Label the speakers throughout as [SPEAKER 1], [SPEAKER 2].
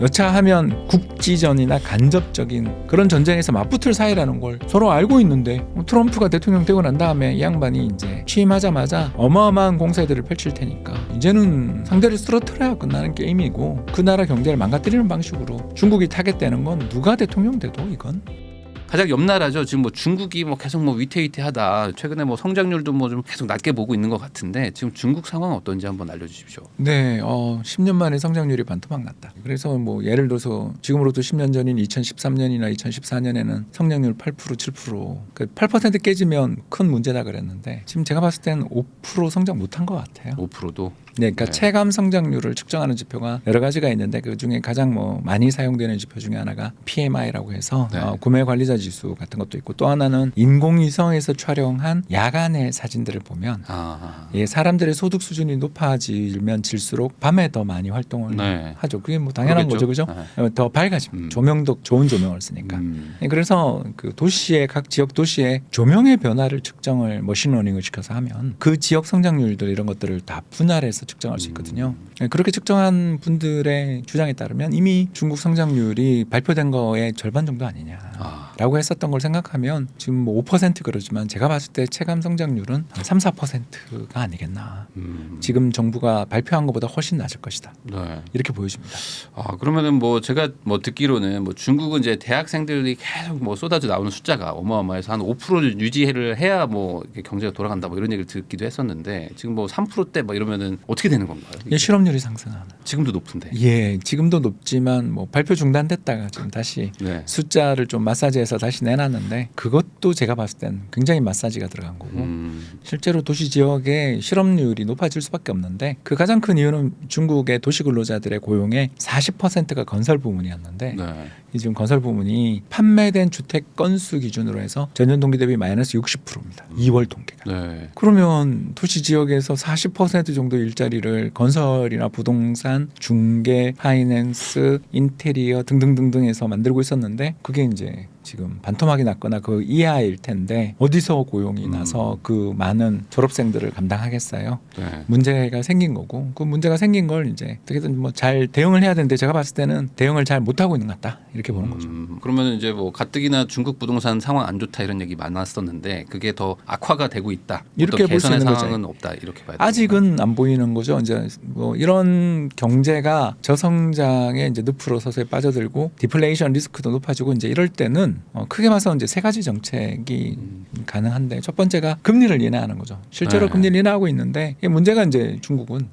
[SPEAKER 1] 여차하면 국지전이나 간접적인 그런 전쟁에서 맞붙을 사이라는 걸 서로 알고 있는데 트럼프가 대통령 되고 난 다음에 이 양반이 이제 취임하자마자 어마어마한 공세들을 펼칠 테니까 이제는 상대를 쓰러뜨려야 끝나는 게임이고 그 나라 경제를 망가뜨리는 방식으로 중국이 타겟되는 건 누가 대통령 돼도 이건
[SPEAKER 2] 가장 옆 나라죠. 지금 뭐 중국이 뭐 계속 뭐 위태위태하다. 최근에 뭐 성장률도 뭐 좀 계속 낮게 보고 있는 것 같은데 지금 중국 상황 어떤지 한번 알려주십시오.
[SPEAKER 1] 네, 10년 만에 성장률이 반토막 났다. 그래서 뭐 예를 들어서 지금으로부터 10년 전인 2013년이나 2014년에는 성장률 8%, 7%, 그 8% 깨지면 큰 문제다 그랬는데 지금 제가 봤을 때는 5% 성장 못한 것 같아요.
[SPEAKER 2] 5%도.
[SPEAKER 1] 네, 그러니까 체감 성장률을 측정하는 지표가 여러 가지가 있는데 그 중에 가장 뭐 많이 사용되는 지표 중에 하나가 PMI라고 해서 구매 관리자 지수 같은 것도 있고 또 하나는 인공위성에서 촬영한 야간의 사진들을 보면 예, 사람들의 소득 수준이 높아지면 질수록 밤에 더 많이 활동을 하죠. 그게 뭐 당연한
[SPEAKER 2] 그러겠죠.
[SPEAKER 1] 거죠, 그죠? 더 밝아집니다. 조명도 좋은 조명을 쓰니까. 예, 그래서 그 도시의 각 지역 도시의 조명의 변화를 측정을 머신러닝을 시켜서 하면 그 지역 성장률들 이런 것들을 다 분할해서 측정할 수 있거든요. 그렇게 측정한 분들의 주장에 따르면 이미 중국 성장률이 발표된 거의 절반 정도 아니냐라고 했었던 걸 생각하면 지금 뭐 5% 그러지만 제가 봤을 때 체감 성장률은 3, 4%가 아니겠나. 지금 정부가 발표한 것보다 훨씬 낮을 것이다. 이렇게 보여집니다.
[SPEAKER 2] 그러면은 뭐 제가 뭐 듣기로는 뭐 중국은 이제 대학생들이 계속 뭐 쏟아져 나오는 숫자가 어마어마해서 한 5%를 유지를 해야 뭐 경제가 돌아간다 뭐 이런 얘기를 듣기도 했었는데 지금 뭐 3%대 뭐 이러면은 어떻게 되는 건가요?
[SPEAKER 1] 예, 실업률이 상승하는.
[SPEAKER 2] 지금도 높은데.
[SPEAKER 1] 예, 지금도 높지만 뭐 발표 중단됐다가 지금 다시 숫자를 좀 마사지해서 다시 내놨는데 그것도 제가 봤을 땐 굉장히 마사지가 들어간 거고 실제로 도시 지역의 실업률이 높아질 수밖에 없는데 그 가장 큰 이유는 중국의 도시 근로자들의 고용의 40%가 건설 부문이었는데 지금 건설 부문이 판매된 주택 건수 기준으로 해서 전년 동기 대비 마이너스 60%입니다. 2월 통계가. 그러면 도시 지역에서 40% 정도 일자리를 건설이나 부동산, 중개, 파이낸스, 인테리어 등등등등에서 만들고 있었는데 그게 이제 지금 반토막이 났거나 그 이하일 텐데 어디서 고용이 나서 그 많은 졸업생들을 감당하겠어요? 문제가 생긴 거고 그 문제가 생긴 걸 이제 어떻게든 뭐 잘 대응을 해야 되는데 제가 봤을 때는 대응을 잘 못하고 있는 것 같다 이렇게 보는 거죠.
[SPEAKER 2] 그러면 이제 뭐 가뜩이나 중국 부동산 상황 안 좋다 이런 얘기 많았었는데 그게 더 악화가 되고 있다.
[SPEAKER 1] 이렇게 볼 수 있는 거죠.
[SPEAKER 2] 상황은 없다 이렇게 봐야
[SPEAKER 1] 아직은 안 보이는 거죠. 이제 뭐 이런 경제가 저성장에 이제 늪으로 서서히 빠져들고 디플레이션 리스크도 높아지고 이제 이럴 때는 크게 봐서 이제 세 가지 정책이 가능한데 첫 번째가 금리를 인하하는 거죠. 실제로 금리를 인하하고 있는데 문제가 이제 중국은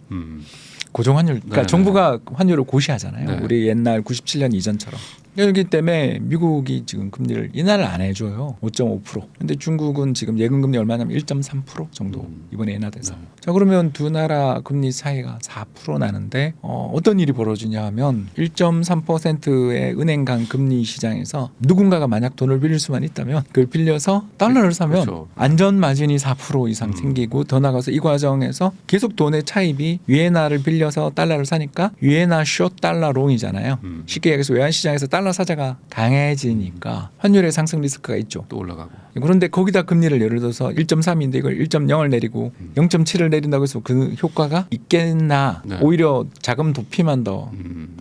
[SPEAKER 1] 고정환율, 그러니까 정부가 환율을 고시하잖아요. 우리 옛날 97년 이전처럼. 그렇기 때문에 미국이 지금 금리를 인하를 안 해줘요. 5.5%. 근데 중국은 지금 예금금리 얼마냐면 1.3% 정도 이번에 인하돼서. 자, 그러면 두 나라 금리 차이가 4% 나는데 어떤 일이 벌어지냐 하면 1.3%의 은행 간 금리 시장에서 누군가가 만약 돈을 빌릴 수만 있다면 그걸 빌려서 달러를 사면 안전 마진이 4% 이상 생기고 더 나가서 이 과정에서 계속 돈의 차입이 위에나를 빌려서 달러를 사니까 위에나 숏 달러 롱이잖아요. 쉽게 얘기해서 외환시장에서 달러 사자가 강해지니까 환율의 상승 리스크가 있죠.
[SPEAKER 2] 또 올라가고.
[SPEAKER 1] 그런데 거기다 금리를 예를 들어서 1.3인데 이걸 1.0을 내리고 0.7을 내린다고 해서 그 효과가 있겠나. 오히려 자금 도피만 더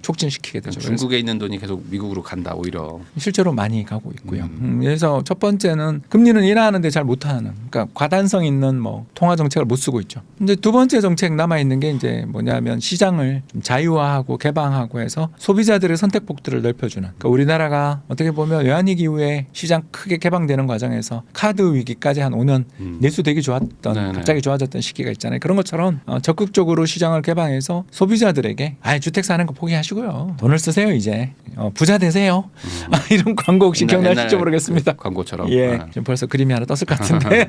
[SPEAKER 1] 촉진시키게 되죠.
[SPEAKER 2] 중국에 있는 돈이 계속 미국으로 간다 오히려.
[SPEAKER 1] 실제로 많이 가고 있고요. 그래서 첫 번째는 금리는 인하하는데 잘 못하는, 그러니까 과단성 있는 뭐 통화 정책을 못 쓰고 있죠. 근데 두 번째 정책 남아 있는 게 이제 뭐냐면 시장을 좀 자유화하고 개방하고 해서 소비자들의 선택폭들을 넓혀주는. 그러니까 우리나라가 어떻게 보면 외환위기 이후에 시장 크게 개방되는 과정에서 카드 위기까지 한 5년 내수 되게 좋았던 갑자기 좋아졌던 시기가 있잖아요. 그런 것처럼 적극적으로 시장을 개방해서 소비자들에게 주택 사는 거 포기하시고요. 돈을 쓰세요 이제. 부자 되세요. 이런 광고 혹시 기억나실지 모르겠습니다.
[SPEAKER 2] 광고처럼.
[SPEAKER 1] 예, 지금 벌써 그림이 하나 떴을 것 같은데.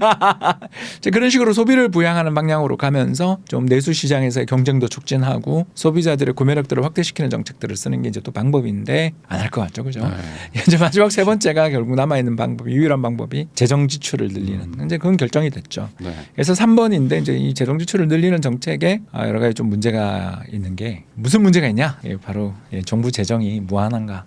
[SPEAKER 1] 그런 식으로 소비를 부양하는 방향으로 가면서 좀 내수 시장에서의 경쟁도 촉진하고 소비자들의 구매력들을 확대시키는 정책들을 쓰는 게 이제 또 방법인데 안 할 할 것 같죠, 그죠?
[SPEAKER 2] 네.
[SPEAKER 1] 이제 마지막 세 번째가 결국 남아 있는 방법이 유일한 방법이 재정 지출을 늘리는. 이제 그건 결정이 됐죠.
[SPEAKER 2] 네.
[SPEAKER 1] 그래서 3번인데 이제 이 재정 지출을 늘리는 정책에 여러 가지 좀 문제가 있는 게 무슨 문제가 있냐? 바로 정부 재정이 무한한가.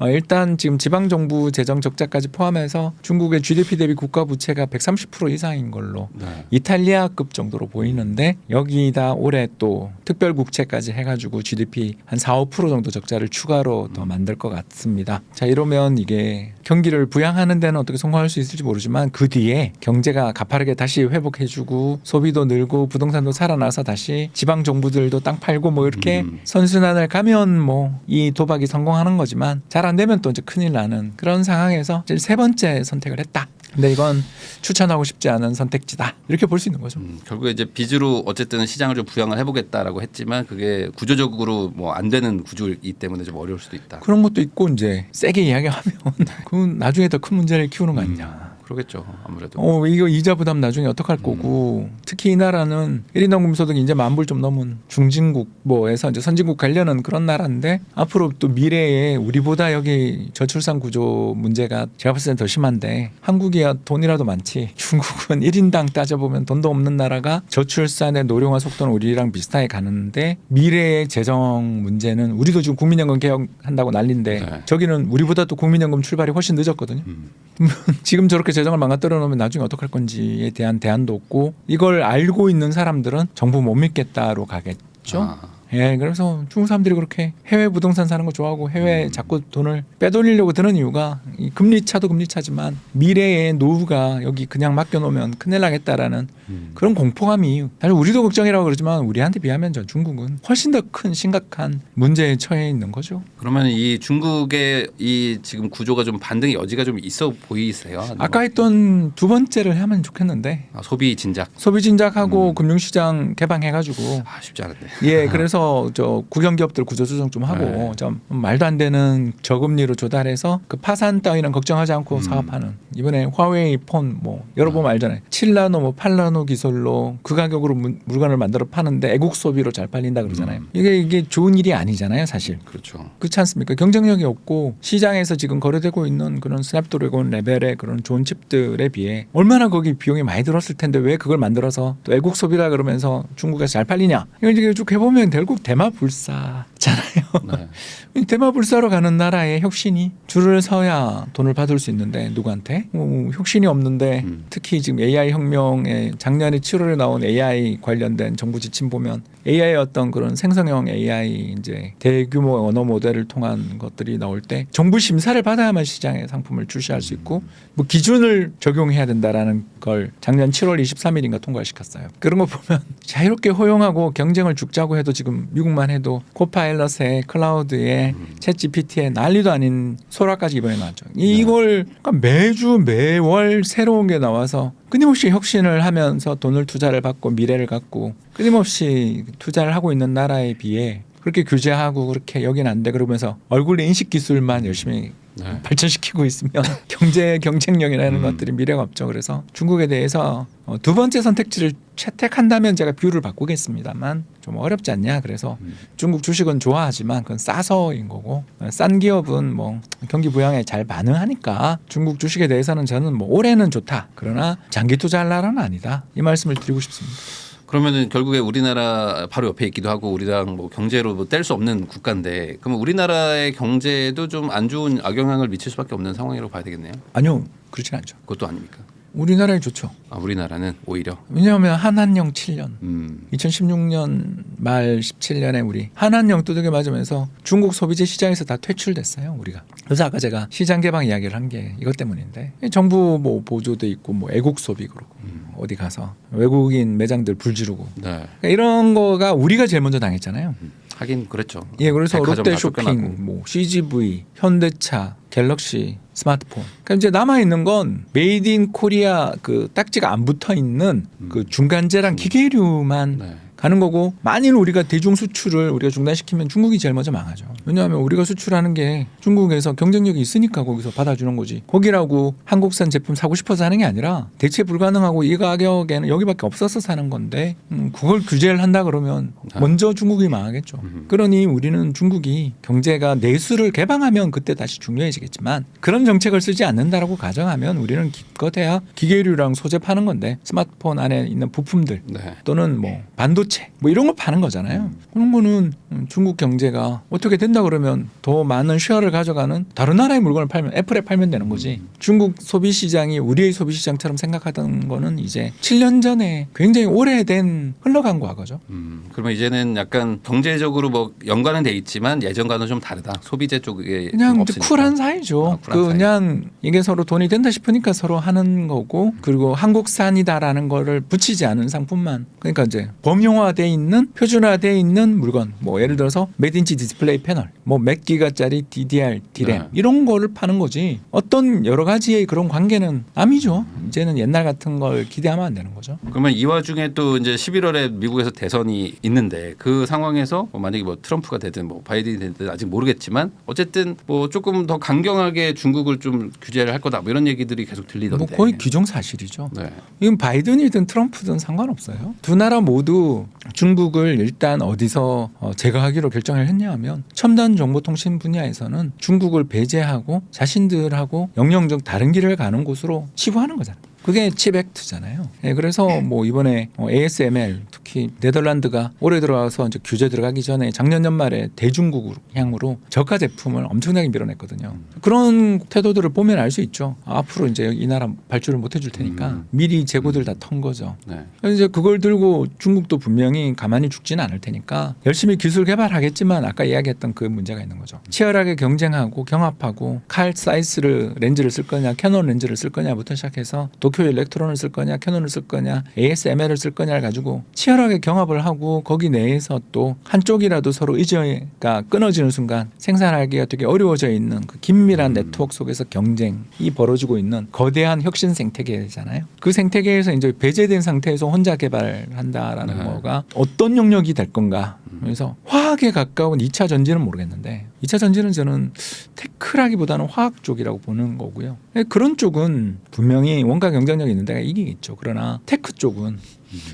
[SPEAKER 1] 일단 지금 지방 정부 재정 적자까지 포함해서 중국의 GDP 대비 국가 부채가 130% 이상인 걸로
[SPEAKER 2] 네.
[SPEAKER 1] 이탈리아급 정도로 보이는데 여기다 올해 또 특별 국채까지 해가지고 GDP 한 4~5% 정도 적자를 추가로 더 만들 것 같습니다. 자, 이러면 이게 경기를 부양하는 데는 어떻게 성공할 수 있을지 모르지만 그 뒤에 경제가 가파르게 다시 회복해주고 소비도 늘고 부동산도 살아나서 다시 지방 정부들도 땅 팔고 뭐 이렇게 선순환을 가면 뭐 이 도박이 성공하는 거지만 잘 안 되면 또 이제 큰일 나는 그런 상황에서 이제 세 번째 선택을 했다. 근데 이건 추천하고 싶지 않은 선택지다. 이렇게 볼 수 있는 거죠.
[SPEAKER 2] 결국에 이제 빚으로 어쨌든 시장을 좀 부양을 해보겠다라고 했지만 그게 구조적으로 뭐 안 되는 구조이기 때문에 좀 어려울 수도 있다.
[SPEAKER 1] 그런 것도 있고 이제 세게 이야기하면 그건 나중에 더 큰 문제를 키우는 거 아니냐.
[SPEAKER 2] 그러겠죠. 아무래도.
[SPEAKER 1] 이거 이자 부담 나중에 어떡할 거고 특히 이 나라는 1인 원금 소득이 이제 10,000불 좀 넘은 중진국 뭐에서 이제 선진국 가려는 그런 나라인데 앞으로 또 미래에 우리보다 여기 저출산 구조 문제가 제가 봤을 땐 더 심한데 한국이야 돈이라도 많지 중국은 1인당 따져보면 돈도 없는 나라가 저출산의 노령화 속도는 우리랑 비슷하게 가는데 미래의 재정 문제는 우리도 지금 국민연금 개혁한다고 난리인데
[SPEAKER 2] 네.
[SPEAKER 1] 저기는 우리보다 또 국민연금 출발이 훨씬 늦었거든요. 지금 저렇게 재정을 망가뜨려 놓으면 나중에 어떡할 건지에 대한 대안도 없고 이걸 알고 있는 사람들은 정부 못 믿겠다로 가겠죠. 예, 그래서 중국 사람들이 그렇게 해외 부동산 사는 거 좋아하고 해외 자꾸 돈을 빼돌리려고 드는 이유가 이 금리 차도 금리 차지만 미래의 노후가 여기 그냥 맡겨놓으면 큰일 나겠다라는 그런 공포감이 사실 우리도 걱정이라고 그러지만 우리한테 비하면 저 중국은 훨씬 더 큰 심각한 문제에 처해 있는 거죠.
[SPEAKER 2] 그러면 이 중국의 이 지금 구조가 좀 반등의 여지가 좀 있어 보이세요?
[SPEAKER 1] 아까 했던 두 번째를 하면 좋겠는데
[SPEAKER 2] 소비 진작.
[SPEAKER 1] 소비 진작하고 금융시장 개방해가지고
[SPEAKER 2] 쉽지 않은데.
[SPEAKER 1] 예, 그래서 저 국영기업들 구조조정 좀 하고
[SPEAKER 2] 네.
[SPEAKER 1] 좀 말도 안 되는 저금리로 조달해서 그 파산 따위는 걱정하지 않고 사업하는 이번에 화웨이 폰 뭐 여러분 알잖아요. 7나노 뭐 8나노 기술로 그 가격으로 물건을 만들어 파는데 애국 소비로 잘 팔린다 그러잖아요. 이게 좋은 일이 아니잖아요, 사실.
[SPEAKER 2] 그렇죠.
[SPEAKER 1] 그렇지 않습니까? 경쟁력이 없고 시장에서 지금 거래되고 있는 그런 스냅드래곤 레벨의 그런 좋은 칩들에 비해 얼마나 거기 비용이 많이 들었을 텐데 왜 그걸 만들어서 또 애국 소비라 그러면서 중국에서 잘 팔리냐? 이걸 이제 쭉 해보면 결국 대마불사잖아요.
[SPEAKER 2] 네.
[SPEAKER 1] 대마불사로 가는 나라의 혁신이 줄을 서야 돈을 받을 수 있는데 누구한테? 혁신이 없는데 특히 지금 AI 혁명에 작년에 7월에 나온 AI 관련된 정부 지침 보면 AI의 어떤 그런 생성형 AI 이제 대규모 언어 모델을 통한 것들이 나올 때 정부 심사를 받아야만 시장에 상품을 출시할 수 있고 뭐 기준을 적용해야 된다라는 걸 작년 7월 23일인가 통과시켰어요. 그런 거 보면 자유롭게 허용하고 경쟁을 죽자고 해도 지금 미국만 해도 코파일럿에 클라우드에 챗 GPT에 난리도 아닌 소라까지 이번에 나왔죠. 이걸 그러니까 매주 매월 새로운 게 나와서 끊임없이 혁신을 하면서 돈을 투자를 받고 미래를 갖고 끊임없이 투자를 하고 있는 나라에 비해 그렇게 규제하고 그렇게 여긴 안 돼 그러면서 얼굴 인식 기술만 열심히 발전시키고 있으면 경제 경쟁력이라는 것들이 미래가 없죠. 그래서 중국에 대해서 두 번째 선택지를 채택한다면 제가 뷰를 바꾸겠습니다만 좀 어렵지 않냐. 그래서 중국 주식은 좋아하지만 그건 싸서인 거고 싼 기업은 뭐 경기 부양에 잘 반응하니까 중국 주식에 대해서는 저는 뭐 올해는 좋다. 그러나 장기 투자할 나라는 아니다. 이 말씀을 드리고 싶습니다.
[SPEAKER 2] 그러면은 결국에 우리나라 바로 옆에 있기도 하고 우리랑 뭐 경제로 뭐 뗄 수 없는 국가인데 그러면 우리나라의 경제도 좀 안 좋은 악영향을 미칠 수밖에 없는 상황이라고 봐야 되겠네요.
[SPEAKER 1] 아니요, 그렇진 않죠.
[SPEAKER 2] 그것도 아닙니까?
[SPEAKER 1] 우리나라에 좋죠.
[SPEAKER 2] 우리나라는 오히려.
[SPEAKER 1] 왜냐하면 한한령 7년 2016년 말 17년에 우리 한한령 두들겨 맞으면서 중국 소비재 시장에서 다 퇴출됐어요. 우리가. 그래서 아까 제가 시장 개방 이야기를 한 게 이것 때문인데 정부 뭐 보조돼 있고 뭐 애국 소비 그러고 어디 가서 외국인 매장들 불 지르고 그러니까 이런 거가 우리가 제일 먼저 당했잖아요.
[SPEAKER 2] 하긴 그랬죠.
[SPEAKER 1] 예, 그래서
[SPEAKER 2] 백화점 다
[SPEAKER 1] 롯데쇼핑,
[SPEAKER 2] 쫓겨나고.
[SPEAKER 1] 뭐 CGV, 현대차, 갤럭시, 스마트폰. 그러니까 이제 남아 있는 건 메이드 인 코리아 그 딱지가 안 붙어 있는 그 중간재랑 기계류만 가는 거고 만일 우리가 대중 수출을 우리가 중단시키면 중국이 제일 먼저 망하죠. 왜냐하면 우리가 수출하는 게 중국에서 경쟁력이 있으니까 거기서 받아주는 거지. 거기라고 한국산 제품 사고 싶어서 하는 게 아니라 대체 불가능하고 이 가격에는 여기밖에 없어서 사는 건데 그걸 규제를 한다 그러면 먼저 중국이 망하겠죠. 그러니 우리는 중국이 경제가 내수를 개방하면 그때 다시 중요해지겠지만 그런 정책을 쓰지 않는다라고 가정하면 우리는 기껏해야 기계류랑 소재 파는 건데 스마트폰 안에 있는 부품들
[SPEAKER 2] 네.
[SPEAKER 1] 또는 뭐 반도체 뭐 이런 거 파는 거잖아요. 그런 거는 중국 경제가 어떻게 된다 그러면 더 많은 쉐어를 가져가는 다른 나라의 물건을 팔면 애플에 팔면 되는 거지. 중국 소비 시장이 우리의 소비 시장처럼 생각하던 거는 이제 7년 전에 굉장히 오래된 흘러간 과거죠.
[SPEAKER 2] 그러면 이제는 약간 경제적으로 뭐 연관은 돼 있지만 예전과는 좀 다르다. 소비재 쪽에
[SPEAKER 1] 그냥
[SPEAKER 2] 좀
[SPEAKER 1] 이제
[SPEAKER 2] 없으니까.
[SPEAKER 1] 쿨한 사이죠.
[SPEAKER 2] 아, 쿨한
[SPEAKER 1] 그냥 이게 서로 돈이 된다 싶으니까 서로 하는 거고 그리고 한국산이다라는 거를 붙이지 않은 상품만 그러니까 이제 범용화돼 있는 표준화돼 있는 물건 뭐 예를 들어서 매드인치 디스플레이 패널 뭐 몇 기가짜리 DDR, DRAM
[SPEAKER 2] 네.
[SPEAKER 1] 이런 거를 파는 거지 어떤 여러 가지의 그런 관계는 아니죠. 이제는 옛날 같은 걸 기대하면 안 되는 거죠.
[SPEAKER 2] 그러면 이 와중에 또 이제 11월에 미국에서 대선이 있는데 그 상황에서 뭐 만약에 뭐 트럼프가 되든 뭐 바이든이 되든 아직 모르겠지만 어쨌든 뭐 조금 더 강경하게 중국을 좀 규제를 할 거다 뭐 이런 얘기들이 계속 들리던데.
[SPEAKER 1] 뭐 거의 기정사실이죠.
[SPEAKER 2] 네.
[SPEAKER 1] 이건 바이든이든 트럼프든 상관없어요. 두 나라 모두 중국을 일단 어디서 제거하기로 결정을 했냐 하면 첨단 정보통신 분야에서는 중국을 배제하고 자신들하고 영역적 다른 길을 가는 곳으로 치부하는 거잖아요. 그게 칩 액트잖아요. 네, 그래서 뭐 이번에 ASML 특히 네덜란드가 올해 들어와서 이제 규제 들어가기 전에 작년 연말에 대중국 향으로 저가 제품을 엄청나게 밀어냈거든요. 그런 태도들을 보면 알 수 있죠. 앞으로 이제 이 나라 발주를 못 해줄 테니까 미리 재고들 다 턴 거죠.
[SPEAKER 2] 네.
[SPEAKER 1] 이제 그걸 들고 중국도 분명히 가만히 죽지는 않을 테니까 열심히 기술 개발하겠지만 아까 이야기했던 그 문제가 있는 거죠. 치열하게 경쟁하고 경합하고 칼 사이즈 렌즈를 쓸 거냐 캐논 렌즈를 쓸 거냐부터 시작해서 도쿄 일렉트론을 쓸 거냐 캐논을 쓸 거냐 ASML을 쓸 거냐를 가지고 치열하게 경합을 하고 거기 내에서 또 한쪽이라도 서로 의지가 끊어지는 순간 생산하기가 되게 어려워져 있는 그 긴밀한 네트워크 속에서 경쟁이 벌어지고 있는 거대한 혁신 생태계잖아요. 그 생태계에서 이제 배제된 상태에서 혼자 개발한다라는
[SPEAKER 2] 네.
[SPEAKER 1] 거가 어떤 영역이 될 건가. 그래서 화학에 가까운 2차 전지는 모르겠는데 2차 전지는 저는 테크라기보다는 화학 쪽이라고 보는 거고요. 그런 쪽은 분명히 원가 경쟁력이 있는 데가 이기겠죠. 그러나 테크 쪽은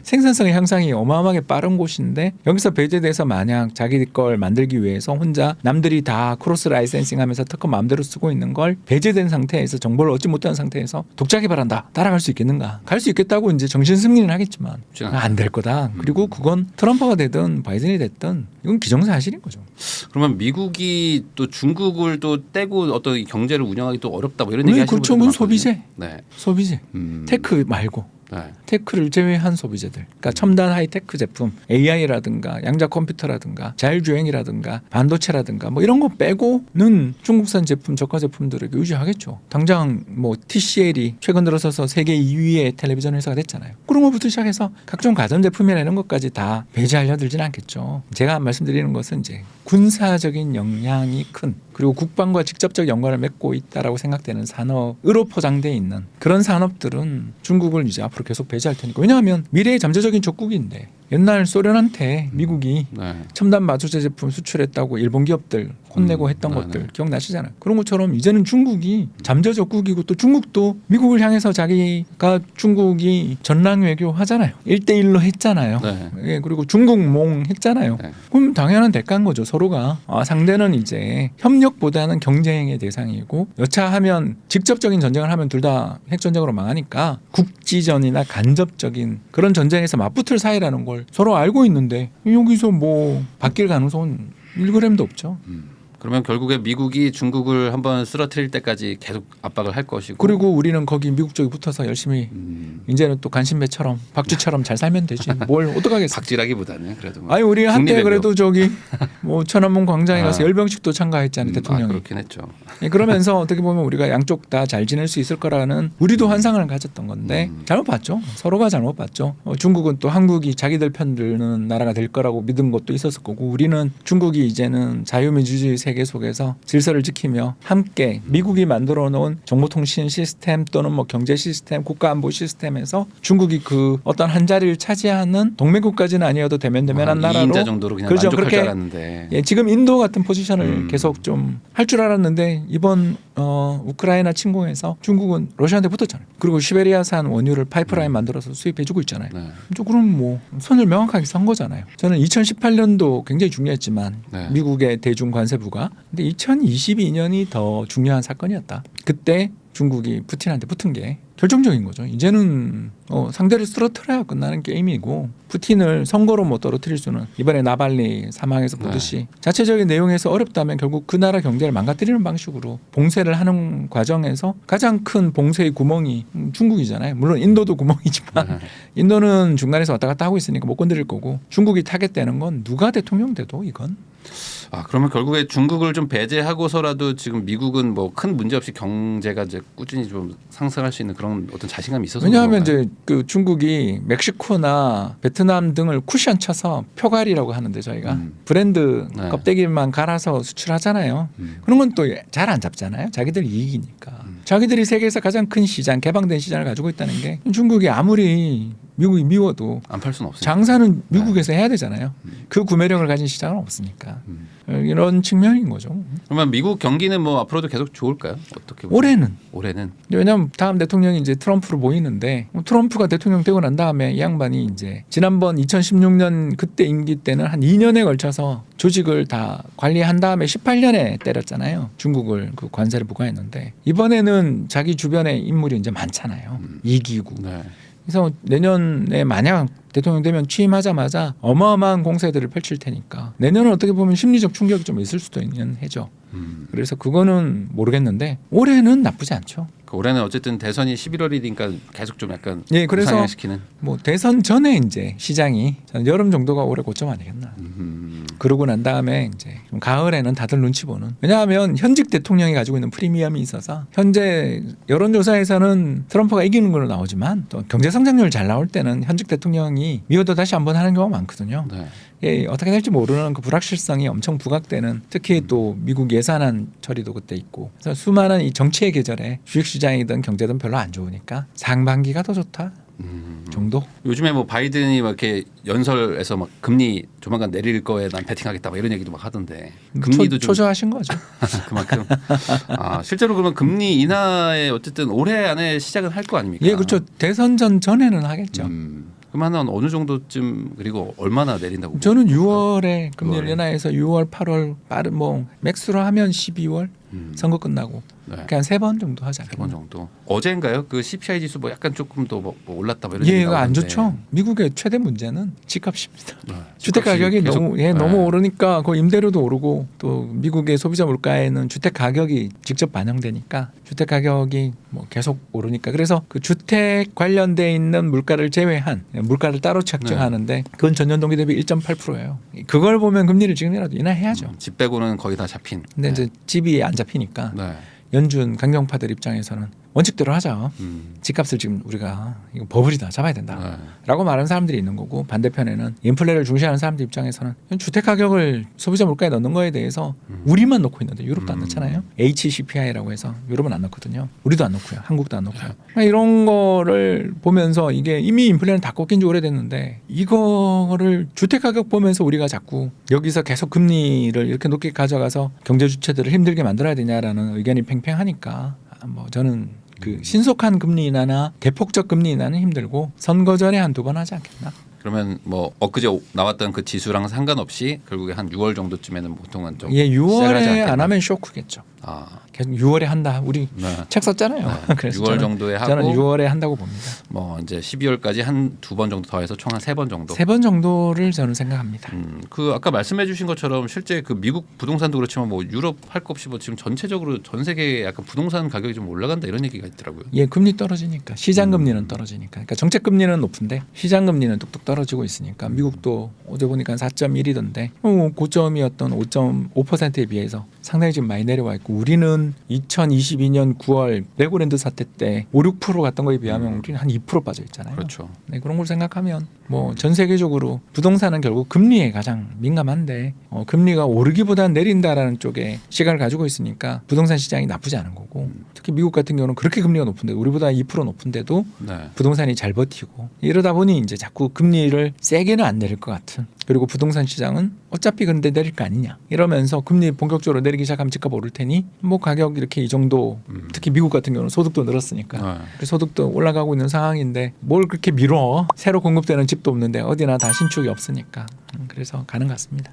[SPEAKER 1] 생산성의 향상이 어마어마하게 빠른 곳인데 여기서 배제돼서 만약 자기 걸 만들기 위해서 혼자 남들이 다 크로스 라이센싱하면서 특허 마음대로 쓰고 있는 걸 배제된 상태에서 정보를 얻지 못한 상태에서 독자 개발한다. 따라갈 수 있겠는가? 갈 수 있겠다고 이제 정신 승리는 하겠지만 안 될 거다. 그리고 그건 트럼프가 되든 바이든이 됐든 이건 기정사실인 거죠.
[SPEAKER 2] 그러면 미국이 또 중국을 또 떼고 어떤 이 경제를 운영하기 또 어렵다 뭐 이런 얘기 하시는
[SPEAKER 1] 그렇죠.
[SPEAKER 2] 분들
[SPEAKER 1] 그건
[SPEAKER 2] 많거든요.
[SPEAKER 1] 소비재.
[SPEAKER 2] 네.
[SPEAKER 1] 소비재. 테크 말고.
[SPEAKER 2] 네.
[SPEAKER 1] 테크를 제외한 소비재들, 그러니까 첨단 하이테크 제품, AI라든가 양자 컴퓨터라든가 자율주행이라든가 반도체라든가 뭐 이런 거 빼고는 중국산 제품, 저가 제품들에게 유지하겠죠. 당장 뭐 TCL이 최근 들어서서 세계 2위의 텔레비전 회사가 됐잖아요. 그런 것부터 시작해서 각종 가전제품이나 이런 것까지 다 배제하려 들지는 않겠죠. 제가 말씀드리는 것은 이제 군사적인 영향이 큰 그리고 국방과 직접적 연관을 맺고 있다라고 생각되는 산업으로 포장되어 있는 그런 산업들은 중국을 이제 앞으로 계속 배제할 테니까. 왜냐하면 미래의 잠재적인 적국인데 옛날 소련한테 미국이
[SPEAKER 2] 네.
[SPEAKER 1] 첨단 마주제 제품 수출했다고 일본 기업들 혼내고 했던 것들 기억나시잖아요. 그런 것처럼 이제는 중국이 잠재 적국이고 또 중국도 미국을 향해서 자기가 중국이 전랑 외교 하잖아요. 1대1로 했잖아요.
[SPEAKER 2] 네.
[SPEAKER 1] 예, 그리고 중국몽 했잖아요.
[SPEAKER 2] 네.
[SPEAKER 1] 그럼 당연한 대가인 거죠. 서로가 상대는 이제 협력보다는 경쟁의 대상이고 여차하면 직접적인 전쟁을 하면 둘 다 핵전쟁으로 망하니까 국지전이나 간접적인 그런 전쟁에서 맞붙을 사이라는 걸 서로 알고 있는데 여기서 뭐 바뀔 가능성은 1g도 없죠.
[SPEAKER 2] 그러면 결국에 미국이 중국을 한번 쓰러뜨릴 때까지 계속 압박을 할 것이고
[SPEAKER 1] 그리고 우리는 거기 미국 쪽에 붙어서 열심히 이제는 또 간신배처럼 박쥐처럼 잘 살면 되지. 뭘 어떡하겠어.
[SPEAKER 2] 박쥐라기보다는 그래도 뭐
[SPEAKER 1] 아니 우리 한때
[SPEAKER 2] 중립외교.
[SPEAKER 1] 그래도 저기 뭐 천안문 광장에 가서 열병식도 참가했잖아요. 대통령이.
[SPEAKER 2] 그렇긴 했죠.
[SPEAKER 1] 예, 그러면서 어떻게 보면 우리가 양쪽 다 잘 지낼 수 있을 거라는 우리도 환상을 가졌던 건데 잘못 봤죠. 서로가 잘못 봤죠. 중국은 또 한국이 자기들 편 드는 나라가 될 거라고 믿은 것도 있었을 거고 우리는 중국이 이제는 자유민주주의 세계 속에서 질서를 지키며 함께 미국이 만들어 놓은 정보통신 시스템 또는 뭐 경제 시스템, 국가안보 시스템에서 중국이 그 어떤 한 자리를 차지하는 동맹국까지는 아니어도 대면대면한 나라로
[SPEAKER 2] 2인자 정도로 그냥
[SPEAKER 1] 그렇죠.
[SPEAKER 2] 만족할
[SPEAKER 1] 그렇게
[SPEAKER 2] 줄 알았는데.
[SPEAKER 1] 예, 지금 인도 같은 포지션을 계속 좀 할 줄 알았는데 이번 우크라이나 침공에서 중국은 러시아한테 붙었잖아요. 그리고 시베리아산 원유를 파이프라인 만들어서 수입해주고 있잖아요.
[SPEAKER 2] 네.
[SPEAKER 1] 그럼 뭐 선을 명확하게 선 거잖아요. 저는 2018년도 굉장히 중요했지만
[SPEAKER 2] 네.
[SPEAKER 1] 미국의 대중 관세부가 근데 2022년이 더 중요한 사건이었다. 그때 중국이 푸틴한테 붙은 게 결정적인 거죠. 이제는 상대를 쓰러뜨려야 끝나는 게임이고 푸틴을 선거로 못 떨어뜨릴 수는 이번에 나발리 사망에서 보듯이 자체적인 내용에서 어렵다면 결국 그 나라 경제를 망가뜨리는 방식으로 봉쇄를 하는 과정에서 가장 큰 봉쇄의 구멍이 중국이잖아요. 물론 인도도 구멍이지만 인도는 중간에서 왔다 갔다 하고 있으니까 못 건드릴 거고 중국이 타겟되는 건 누가 대통령 돼도 이건
[SPEAKER 2] 그러면 결국에 중국을 좀 배제하고서라도 지금 미국은 뭐 큰 문제 없이 경제가 이제 꾸준히 좀 상승할 수 있는 그런 어떤 자신감이 있어서
[SPEAKER 1] 왜냐하면
[SPEAKER 2] 그런가요?
[SPEAKER 1] 이제 그 중국이 멕시코나 베트남 등을 쿠션 쳐서 표갈이라고 하는데 저희가 브랜드
[SPEAKER 2] 네.
[SPEAKER 1] 껍데기만 갈아서 수출하잖아요. 그런 건 또 잘 안 잡잖아요. 자기들 이익이니까. 자기들이 세계에서 가장 큰 시장, 개방된 시장을 가지고 있다는 게 중국이 아무리 미국이 미워도
[SPEAKER 2] 안 팔 수는 없어요.
[SPEAKER 1] 장사는 미국에서 해야 되잖아요. 그 구매력을 가진 시장은 없으니까. 이런 측면인 거죠.
[SPEAKER 2] 그러면 미국 경기는 뭐 앞으로도 계속 좋을까요? 어떻게 보세요? 올해는
[SPEAKER 1] 왜냐하면 다음 대통령이 이제 트럼프로 보이는데 트럼프가 대통령 되고 난 다음에 이 양반이 이제 지난번 2016년 그때 임기 때는 한 2년에 걸쳐서 조직을 다 관리한 다음에 18년에 때렸잖아요. 중국을 그 관세를 부과했는데 이번에는 자기 주변에 인물이 이제 많잖아요. 이기고.
[SPEAKER 2] 네.
[SPEAKER 1] 그래서 내년에 만약 대통령 되면 취임하자마자 어마어마한 공세들을 펼칠 테니까 내년은 어떻게 보면 심리적 충격이 좀 있을 수도 있는 해죠. 그래서 그거는 모르겠는데 올해는 나쁘지 않죠.
[SPEAKER 2] 그 올해는 어쨌든 대선이 11월이니까 계속 좀 약간
[SPEAKER 1] 예, 그래서
[SPEAKER 2] 상향시키는.
[SPEAKER 1] 뭐 대선 전에 이제 시장이 저는 여름 정도가 올해 고점 아니겠나. 그러고 난 다음에 이제 좀 가을에는 다들 눈치 보는. 왜냐하면 현직 대통령이 가지고 있는 프리미엄이 있어서 현재 여론조사에서는 트럼프가 이기는 걸로 나오지만 또 경제 성장률 잘 나올 때는 현직 대통령이 미워도 다시 한번 하는 경우가 많거든요.
[SPEAKER 2] 네.
[SPEAKER 1] 예, 어떻게 될지 모르는 그 불확실성이 엄청 부각되는 특히 또 미국 예산안 처리도 그때 있고 그래서 수많은 이 정치의 계절에 주식시장이든 경제든 별로 안 좋으니까 상반기가 더 좋다 정도.
[SPEAKER 2] 요즘에 뭐 바이든이 막 이렇게 연설에서 막 금리 조만간 내릴 거에 난 베팅하겠다 막 이런 얘기도 막 하던데 금리도 좀
[SPEAKER 1] 초조하신 거죠.
[SPEAKER 2] 그만큼 실제로 그러면 금리 인하에 어쨌든 올해 안에 시작은 할 거 아닙니까?
[SPEAKER 1] 예, 그렇죠. 대선 전에는 하겠죠.
[SPEAKER 2] 그럼 한 어느 정도쯤 그리고 얼마나 내린다고?
[SPEAKER 1] 저는 6월에 금리를
[SPEAKER 2] 6월에.
[SPEAKER 1] 인하해서 6월, 8월 빠른 뭐 맥스로 하면 12월 선거 끝나고
[SPEAKER 2] 네.
[SPEAKER 1] 그냥 3번 정도 하자.
[SPEAKER 2] 3번 정도. 어제인가요? 그 CPI 지수 뭐 약간 조금 더 뭐 올랐다 뭐 이런
[SPEAKER 1] 예,
[SPEAKER 2] 얘기
[SPEAKER 1] 이거 안
[SPEAKER 2] 나오는데.
[SPEAKER 1] 좋죠. 미국의 최대 문제는 집값입니다.
[SPEAKER 2] 네.
[SPEAKER 1] 주택 가격이
[SPEAKER 2] 계속-
[SPEAKER 1] 너무
[SPEAKER 2] 네.
[SPEAKER 1] 너무 오르니까 그 임대료도 오르고 또 미국의 소비자 물가에는 주택 가격이 직접 반영되니까 주택 가격이 뭐 계속 오르니까 그래서 그 주택 관련돼 있는 물가를 제외한 물가를 따로 책정하는데 그건 전년 동기 대비 1.8%예요. 그걸 보면 금리를 지금이라도 인하해야죠.
[SPEAKER 2] 집 빼고는 거의 다 잡힌.
[SPEAKER 1] 근데
[SPEAKER 2] 네.
[SPEAKER 1] 이제 집이 안 잡히니까
[SPEAKER 2] 네.
[SPEAKER 1] 연준 강경파들 입장에서는 원칙대로 하자.
[SPEAKER 2] 음.
[SPEAKER 1] 집값을 지금 우리가 이거 버블이다 잡아야 된다.
[SPEAKER 2] 네.
[SPEAKER 1] 라고 말하는 사람들이 있는 거고 반대편에는 인플레를 중시하는 사람들 입장에서는 주택 가격을 소비자 물가에 넣는 거에 대해서 우리만 넣고 있는데 유럽도 안 넣잖아요. HCPI라고 해서 유럽은 안 넣거든요. 우리도 안 넣고요. 한국도 안 넣고요. 이런 거를 보면서 이게 이미 인플레는 다 꺾인 지 오래됐는데 이거를 주택 가격 보면서 우리가 자꾸 여기서 계속 금리를 이렇게 높게 가져가서 경제 주체들을 힘들게 만들어야 되냐라는 의견이 팽팽하니까 뭐 저는 그 신속한 금리 인하나 대폭적 금리 인하는 힘들고 선거 전에 한두 번 하지 않겠나.
[SPEAKER 2] 그러면 뭐 엊그제 나왔던 그 지수랑 상관없이 결국에 한 6월 정도쯤에는 보통은 좀
[SPEAKER 1] 예,
[SPEAKER 2] 시작을 하지
[SPEAKER 1] 6월에
[SPEAKER 2] 않겠나.
[SPEAKER 1] 안 하면 쇼크겠죠.
[SPEAKER 2] 아,
[SPEAKER 1] 계속 6월에 한다. 우리
[SPEAKER 2] 네.
[SPEAKER 1] 책 썼잖아요.
[SPEAKER 2] 네.
[SPEAKER 1] 그래서
[SPEAKER 2] 6월 정도에 하고
[SPEAKER 1] 저는 6월에 한다고 봅니다.
[SPEAKER 2] 뭐 이제 12월까지 한 2번 정도 더해서 총 한 3번 정도.
[SPEAKER 1] 3번 정도를 저는 생각합니다.
[SPEAKER 2] 그 아까 말씀해주신 것처럼 실제 그 미국 부동산도 그렇지만 뭐 유럽 할 거 없이 뭐 지금 전체적으로 전 세계에 약간 부동산 가격이 좀 올라간다 이런 얘기가 있더라고요.
[SPEAKER 1] 예, 금리 떨어지니까 시장 금리는 떨어지니까. 그러니까 정책 금리는 높은데 시장 금리는 뚝뚝 떨어지고 있으니까 미국도 어제 보니까 4.1이던데 고점이었던 5.5%에 비해서 상당히 지금 많이 내려와 있고 우리는 2022년 9월 레고랜드 사태 때 5, 6% 갔던 거에 비하면 우리는 한 2% 빠져 있잖아요.
[SPEAKER 2] 그렇죠.
[SPEAKER 1] 네, 그런 걸 생각하면 뭐 전 세계적으로 부동산은 결국 금리에 가장 민감한데 금리가 오르기보다는 내린다라는 쪽에 시각을 가지고 있으니까 부동산 시장이 나쁘지 않은 거고 특히 미국 같은 경우는 그렇게 금리가 높은데 우리보다 2% 높은데도
[SPEAKER 2] 네.
[SPEAKER 1] 부동산이 잘 버티고 이러다 보니 이제 자꾸 금리를 세게는 안 내릴 것 같은 그리고 부동산 시장은 어차피 근데 내릴 거 아니냐 이러면서 금리 본격적으로 내리기 시작하면 집값 오를 테니 뭐 가격 이렇게 이 정도 특히 미국 같은 경우는 소득도 늘었으니까
[SPEAKER 2] 네.
[SPEAKER 1] 소득도 올라가고 있는 상황인데 뭘 그렇게 미뤄 새로 공급되는 집도 없는데 어디나 다 신축이 없으니까 그래서 가는 것 같습니다.